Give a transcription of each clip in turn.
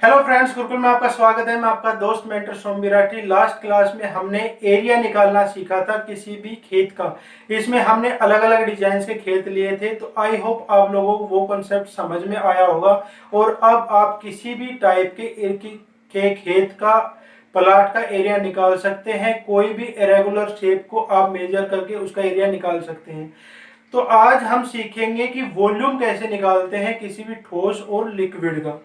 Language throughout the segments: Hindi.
हेलो फ्रेंड्स, गुरुकुल में आपका स्वागत है। मैं आपका दोस्त मेंटर सोम विराटी। लास्ट क्लास में हमने एरिया निकालना सीखा था किसी भी खेत का। इसमें हमने अलग अलग डिजाइन के खेत लिए थे, तो आई होप आप लोगों को वो कॉन्सेप्ट समझ में आया होगा। और अब आप किसी भी टाइप के खेत का प्लाट का एरिया निकाल सकते हैं। कोई भी इरेगुलर शेप को आप मेजर करके उसका एरिया निकाल सकते हैं। तो आज हम सीखेंगे कि वॉल्यूम कैसे निकालते हैं किसी भी ठोस और लिक्विड का।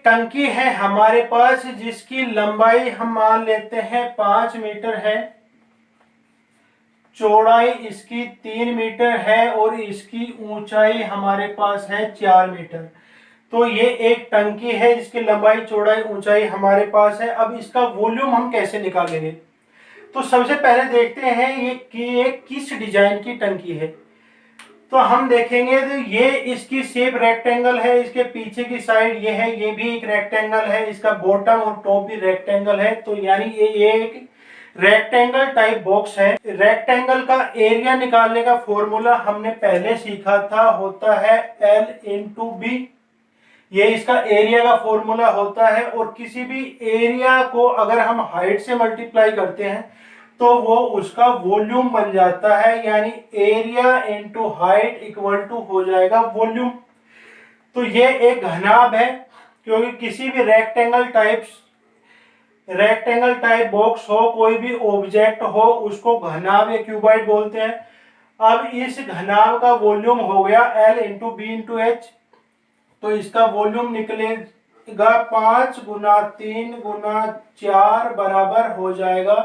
टंकी है हमारे पास जिसकी लंबाई हम मान लेते हैं 5 मीटर है, चौड़ाई इसकी 3 मीटर है और इसकी ऊंचाई हमारे पास है 4 मीटर। तो ये एक टंकी है जिसकी लंबाई चौड़ाई ऊंचाई हमारे पास है। अब इसका वॉल्यूम हम कैसे निकालेंगे, तो सबसे पहले देखते हैं ये किस डिजाइन की टंकी है। तो हम देखेंगे तो ये इसकी शेप रेक्टेंगल है, इसके पीछे की साइड ये है, ये भी एक रेक्टेंगल है, इसका बॉटम और टॉप भी रेक्टेंगल है। तो यानी ये एक रेक्टेंगल टाइप बॉक्स है। रेक्टेंगल का एरिया निकालने का फॉर्मूला हमने पहले सीखा था, होता है L/B। ये इसका एरिया का फॉर्मूला होता है। और किसी भी एरिया को अगर हम हाइट से मल्टीप्लाई करते हैं तो वो उसका वॉल्यूम बन जाता है, यानी area into height equal to हो जाएगा वॉल्यूम। तो ये एक घनाभ है, क्योंकि किसी भी रेक्टेंगल टाइप बॉक्स हो, कोई भी ऑब्जेक्ट हो, उसको घनाभ या क्यूबॉइड बोलते हैं। अब इस घनाभ का वॉल्यूम हो गया L/B/H। तो इसका वॉल्यूम निकलेगा 5 गुना 3 गुना 4 बराबर हो जाएगा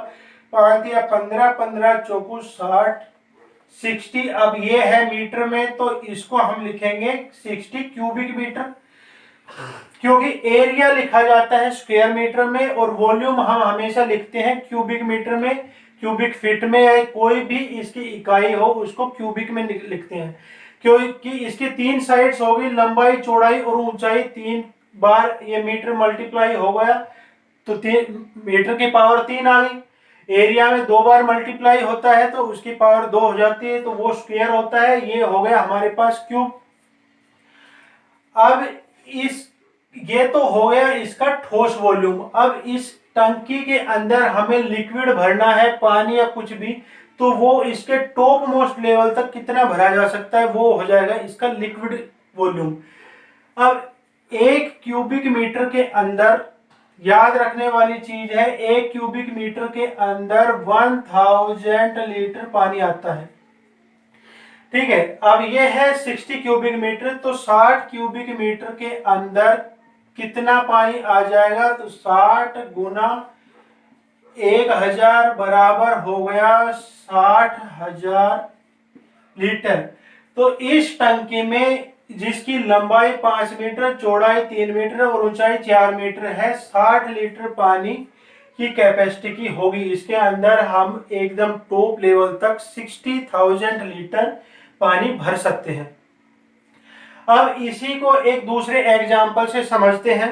5 या 15, 15 चौकू 60, 60। अब ये है मीटर में, तो इसको हम लिखेंगे 60 क्यूबिक मीटर, क्योंकि एरिया लिखा जाता है स्क्वायर मीटर में और वॉल्यूम हम हमेशा लिखते हैं क्यूबिक मीटर में, क्यूबिक फीट में, या कोई भी इसकी इकाई हो उसको क्यूबिक में लिखते हैं। क्योंकि इसकी 3 साइड्स होगी, लंबाई चौड़ाई और ऊंचाई 3 बार ये मीटर मल्टीप्लाई हो गया, तो मीटर की पावर 3 आ गई। एरिया में 2 बार मल्टीप्लाई होता है तो उसकी पावर 2 हो जाती है, तो वो स्क्वायर होता है। ये हो गया हमारे पास क्यूब। अब ये तो हो गया इसका ठोस वॉल्यूम। अब इस टंकी के अंदर हमें लिक्विड भरना है, पानी या कुछ भी, तो वो इसके टॉप मोस्ट लेवल तक कितना भरा जा सकता है, वो हो जाएगा इसका लिक्विड वॉल्यूम। अब 1 क्यूबिक मीटर के अंदर, याद रखने वाली चीज है, 1 क्यूबिक मीटर के अंदर 1000 लीटर पानी आता है। ठीक है। अब ये है 60 क्यूबिक मीटर, तो 60 क्यूबिक मीटर के अंदर कितना पानी आ जाएगा, तो 60 गुना 1000 बराबर हो गया 60,000 लीटर। तो इस टंकी में जिसकी लंबाई 5 मीटर, चौड़ाई 3 मीटर और ऊंचाई 4 मीटर है, 60 लीटर पानी की कैपेसिटी की होगी। इसके अंदर हम एकदम टॉप लेवल तक 60,000 लीटर पानी भर सकते हैं। अब इसी को एक दूसरे एग्जाम्पल से समझते हैं।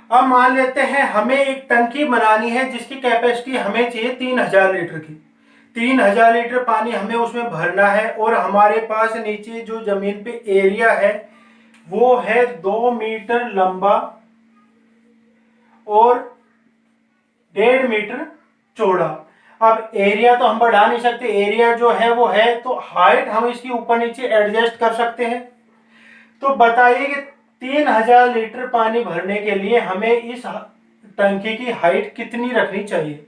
अब मान लेते हैं हमें एक टंकी बनानी है जिसकी कैपेसिटी हमें चाहिए 3000 लीटर की। 3000 लीटर पानी हमें उसमें भरना है और हमारे पास नीचे जो जमीन पे एरिया है वो है 2 मीटर लंबा और 1.5 मीटर चौड़ा। अब एरिया तो हम बढ़ा नहीं सकते, एरिया जो है वो है, तो हाइट हम इसकी ऊपर नीचे एडजस्ट कर सकते हैं। तो बताइए कि 3000 लीटर पानी भरने के लिए हमें इस टंकी की हाइट कितनी रखनी चाहिए।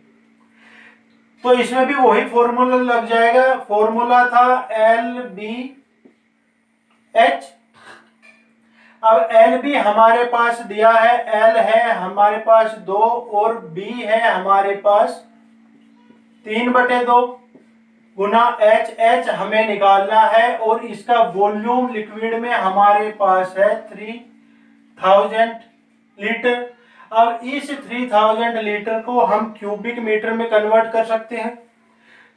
तो इसमें भी वही फॉर्मूला लग जाएगा। फॉर्मूला था L/B/H। अब L/B हमारे पास दिया है, L है हमारे पास 2 और B है हमारे पास 3/2 गुना H हमें निकालना है। और इसका वॉल्यूम लिक्विड में हमारे पास है 3000 लीटर। अब इस 3000 लीटर को हम क्यूबिक मीटर में कन्वर्ट कर सकते हैं।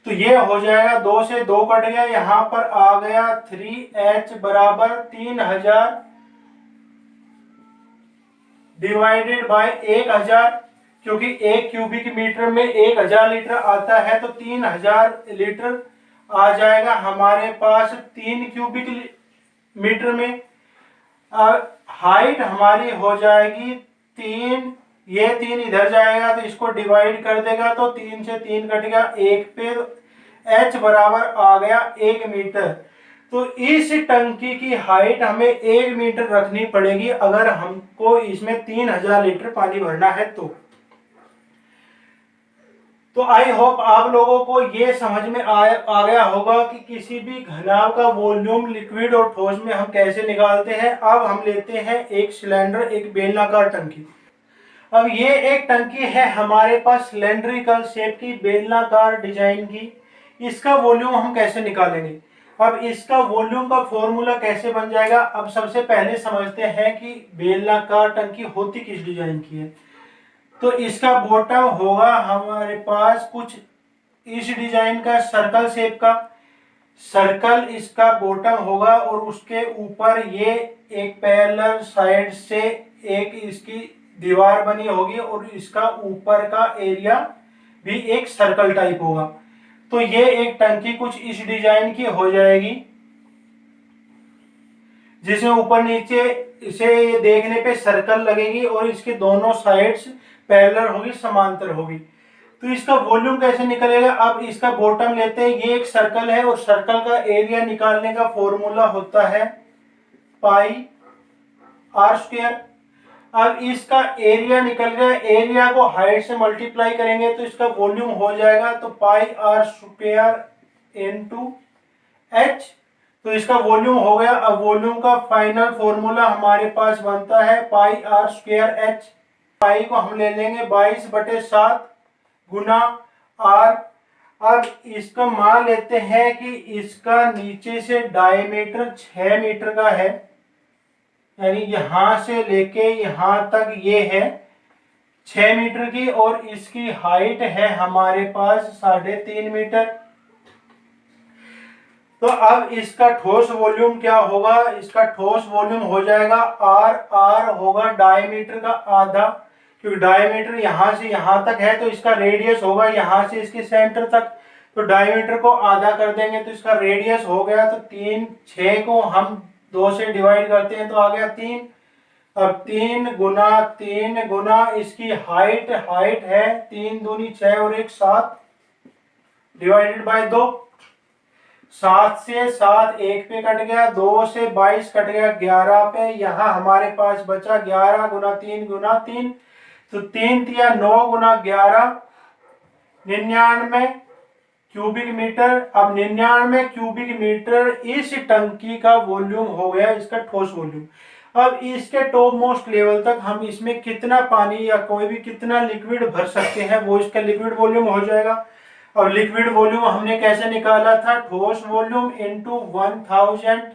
तो ये हो जाएगा, 2 से 2 कट गया, यहाँ पर आ गया 3H बराबर 3000 डिवाइडेड बाय 1000, क्योंकि 1 क्यूबिक मीटर में 1000 लीटर आता है, तो 3000 लीटर आ जाएगा हमारे पास 3 क्यूबिक मीटर में। हाइट हमारी हो जाएगी 3, ये 3 इधर जाएगा तो इसको डिवाइड कर देगा, तो 3 से 3 कट गया, 1 पे H बराबर आ गया 1 मीटर। तो इस टंकी की हाइट हमें 1 मीटर रखनी पड़ेगी अगर हमको इसमें 3000 लीटर पानी भरना है तो आई होप आप लोगों को ये समझ में आ गया होगा कि किसी भी घनाभ का वॉल्यूम लिक्विड और ठोस में हम कैसे निकालते हैं। अब हम लेते हैं एक सिलेंडर, एक बेलनाकार टंकी। अब ये एक टंकी है हमारे पास सिलेंड्रिकल शेप की, बेलनाकार डिजाइन की। इसका वॉल्यूम हम कैसे निकालेंगे? अब इसका वॉल्यूम का फॉर्मूला कैसे बन जाएगा? अब सबसे पहले समझते हैं कि बेलनाकार टंकी होती किस डिजाइन की है। तो इसका बॉटम होगा हमारे पास कुछ इस डिजाइन का, सर्कल शेप का। सर्कल इसका बॉटम होगा और उसके ऊपर ये एक पैरेलल साइड से एक इसकी दीवार बनी होगी और इसका ऊपर का एरिया भी एक सर्कल टाइप होगा। तो ये एक टंकी कुछ इस डिजाइन की हो जाएगी, जिसमें ऊपर नीचे इसे देखने पे सर्कल लगेगी और इसके दोनों साइड्स पैरेलल होगी, समांतर होगी। तो इसका वॉल्यूम कैसे निकलेगा? अब इसका बॉटम लेते हैं, ये एक सर्कल है और सर्कल का एरिया निकालने का फॉर्मूला होता है पाई आर स्क्वायर। अब इसका एरिया निकल गया, एरिया को हाइट से मल्टीप्लाई करेंगे तो इसका वॉल्यूम हो जाएगा, तो पाई आर स्क्वायर इनटू एच। तो इसका वॉल्यूम हो गया। अब वॉल्यूम का फाइनल फॉर्मूला हमारे पास बनता है पाई आर स्क्वायर एच। पाई को हम ले लेंगे 22/7 गुना आर। अब इसका मान लेते हैं कि इसका नीचे से डायमीटर 6 मीटर का है, यानी यहां से लेके यहां तक ये है 6 मीटर की, और इसकी हाइट है हमारे पास 3.5 मीटर। तो अब इसका ठोस वॉल्यूम क्या होगा? इसका ठोस वॉल्यूम हो जाएगा आर होगा डायमीटर का आधा, क्योंकि डायमीटर यहां से यहां तक है तो इसका रेडियस होगा यहां से इसके सेंटर तक। तो डायमीटर को आधा कर देंगे तो इसका रेडियस हो गया, तो 3, 6 को हम 2 से डिवाइड करते हैं तो आ गया 3। अब 3 गुना इसकी हाइट है 3 दूनी 6 और 1 7 डिवाइडेड बाय 2। 7 से 7 1 पे कट गया, 2 से 22 कट गया 11 पे। यहाँ हमारे पास बचा 11 गुना 3, तो 3 तिया 9 गुना 11 99 क्यूबिक मीटर। अब 99 क्यूबिक मीटर इस टंकी का वॉल्यूम हो गया, इसका ठोस वॉल्यूम। अब इसके टॉप मोस्ट लेवल तक हम इसमें कितना पानी या कोई भी कितना लिक्विड भर सकते हैं वो इसका लिक्विड वॉल्यूम हो जाएगा। अब लिक्विड वॉल्यूम हमने कैसे निकाला था? ठोस वॉल्यूम इनटू 1000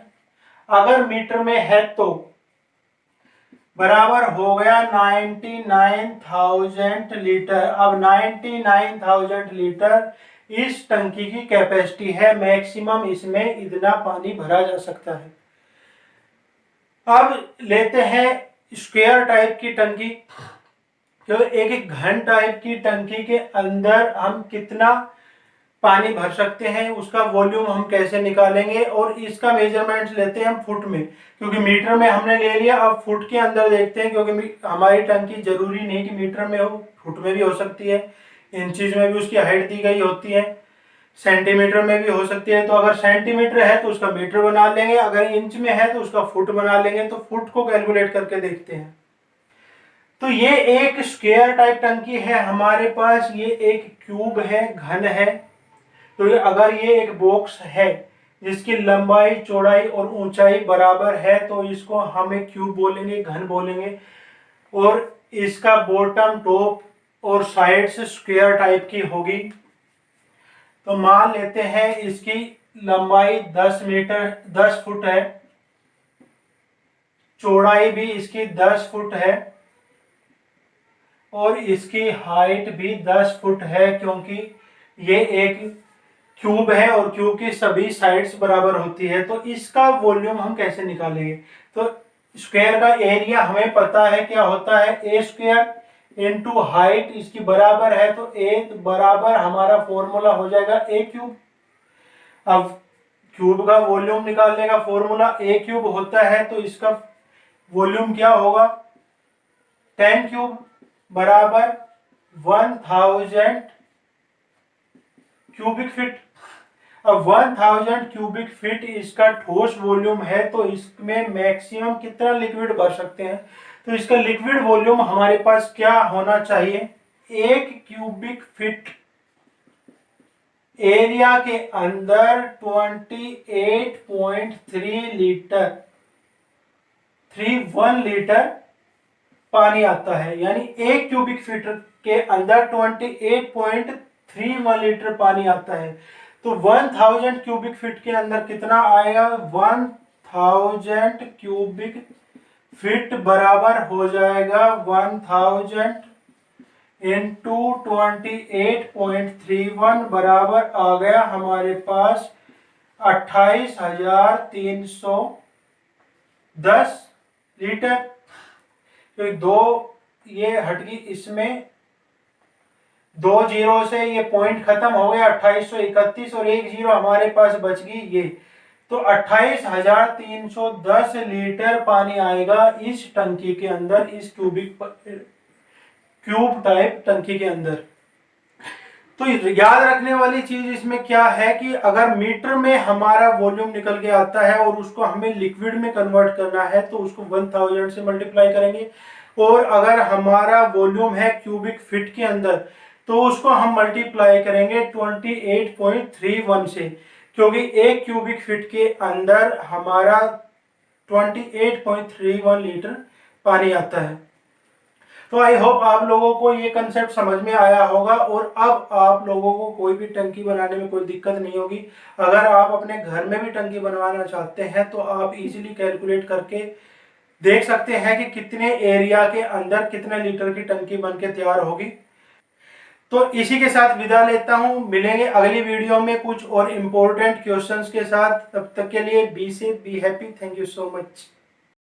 अगर मीटर में है तो बराबर हो गया 99,000 लीटर। अब 99,000 लीटर इस टंकी की कैपेसिटी है, मैक्सिमम इसमें इतना पानी भरा जा सकता है। अब लेते हैं स्क्वायर टाइप की टंकी। तो एक घन टाइप की टंकी के अंदर हम कितना पानी भर सकते हैं, उसका वॉल्यूम हम कैसे निकालेंगे, और इसका मेजरमेंट लेते हैं हम फुट में, क्योंकि मीटर में हमने ले लिया। अब फुट के अंदर देखते हैं, क्योंकि हमारी टंकी जरूरी नहीं कि मीटर में हो, फुट में भी हो सकती है, इंचीज में भी उसकी हाइट दी गई होती है, सेंटीमीटर में भी हो सकती है। तो अगर सेंटीमीटर है तो उसका मीटर बना लेंगे, अगर इंच में है तो उसका फुट बना लेंगे। तो फुट को कैलकुलेट करके देखते हैं। तो ये एक स्क्वायर टाइप टंकी है हमारे पास, ये एक क्यूब है, घन है। तो अगर ये एक बॉक्स है जिसकी लंबाई चौड़ाई और ऊंचाई बराबर है तो इसको हम एक क्यूब बोलेंगे, घन बोलेंगे। और इसका बॉटम, टॉप और साइड से स्क्वायर टाइप की होगी। तो मान लेते हैं इसकी लंबाई 10 फुट है, चौड़ाई भी इसकी 10 फुट है और इसकी हाइट भी 10 फुट है, क्योंकि ये एक क्यूब है और क्यूब की सभी साइड्स बराबर होती है, तो इसका वॉल्यूम हम कैसे निकालेंगे? तो स्क्वायर का एरिया हमें पता है क्या होता है, ए स्क्वायर इंटू हाइट इसकी बराबर है, तो ए बराबर हमारा फॉर्मूला हो जाएगा ए क्यूब। अब क्यूब का वॉल्यूम निकालने का फॉर्मूला ए क्यूब होता है, तो इसका वॉल्यूम क्या होगा, 10 क्यूब बराबर 1000 क्यूबिक फीट। अब 1000 क्यूबिक फीट इसका ठोस वॉल्यूम है, तो इसमें मैक्सिमम कितना लिक्विड भर सकते हैं? तो इसका लिक्विड वॉल्यूम हमारे पास क्या होना चाहिए, 1 क्यूबिक फीट एरिया के अंदर 28.3 लीटर 31 लीटर पानी आता है, यानी 1 क्यूबिक फीट के अंदर 28.31 लीटर पानी आता है। तो 1000 क्यूबिक फीट के अंदर कितना आएगा, 1000 क्यूबिक फीट बराबर हो जाएगा 1000 इंटू 28.31 बराबर आ गया हमारे पास 28,310 लीटर। तो दो ये हट गई, इसमें 2 जीरो से ये पॉइंट खत्म हो गया 2831 और 1 जीरो हमारे पास बच गई ये, तो 28,310 लीटर पानी आएगा इस टंकी के अंदर, इस क्यूब टाइप टंकी के अंदर। तो याद रखने वाली चीज इसमें क्या है कि अगर मीटर में हमारा वॉल्यूम निकल के आता है और उसको हमें लिक्विड में कन्वर्ट करना है, तो उसको 1000 से मल्टीप्लाई करेंगे, और अगर हमारा वॉल्यूम है क्यूबिक फीट के अंदर, तो उसको हम मल्टीप्लाई करेंगे 28.31 से, क्योंकि 1 क्यूबिक फीट के अंदर हमारा 28.31 लीटर पानी आता है। तो आई होप आप लोगों को ये कंसेप्ट समझ में आया होगा, और अब आप लोगों को कोई भी टंकी बनाने में कोई दिक्कत नहीं होगी। अगर आप अपने घर में भी टंकी बनवाना चाहते हैं, तो आप इजीली कैलकुलेट करके देख सकते हैं कि कितने एरिया के अंदर कितने लीटर की टंकी बनके तैयार होगी। तो इसी के साथ विदा लेता हूं, मिलेंगे अगली वीडियो में कुछ और इम्पोर्टेंट क्वेश्चंस के साथ। तब तक के लिए be safe, be happy, thank you so much.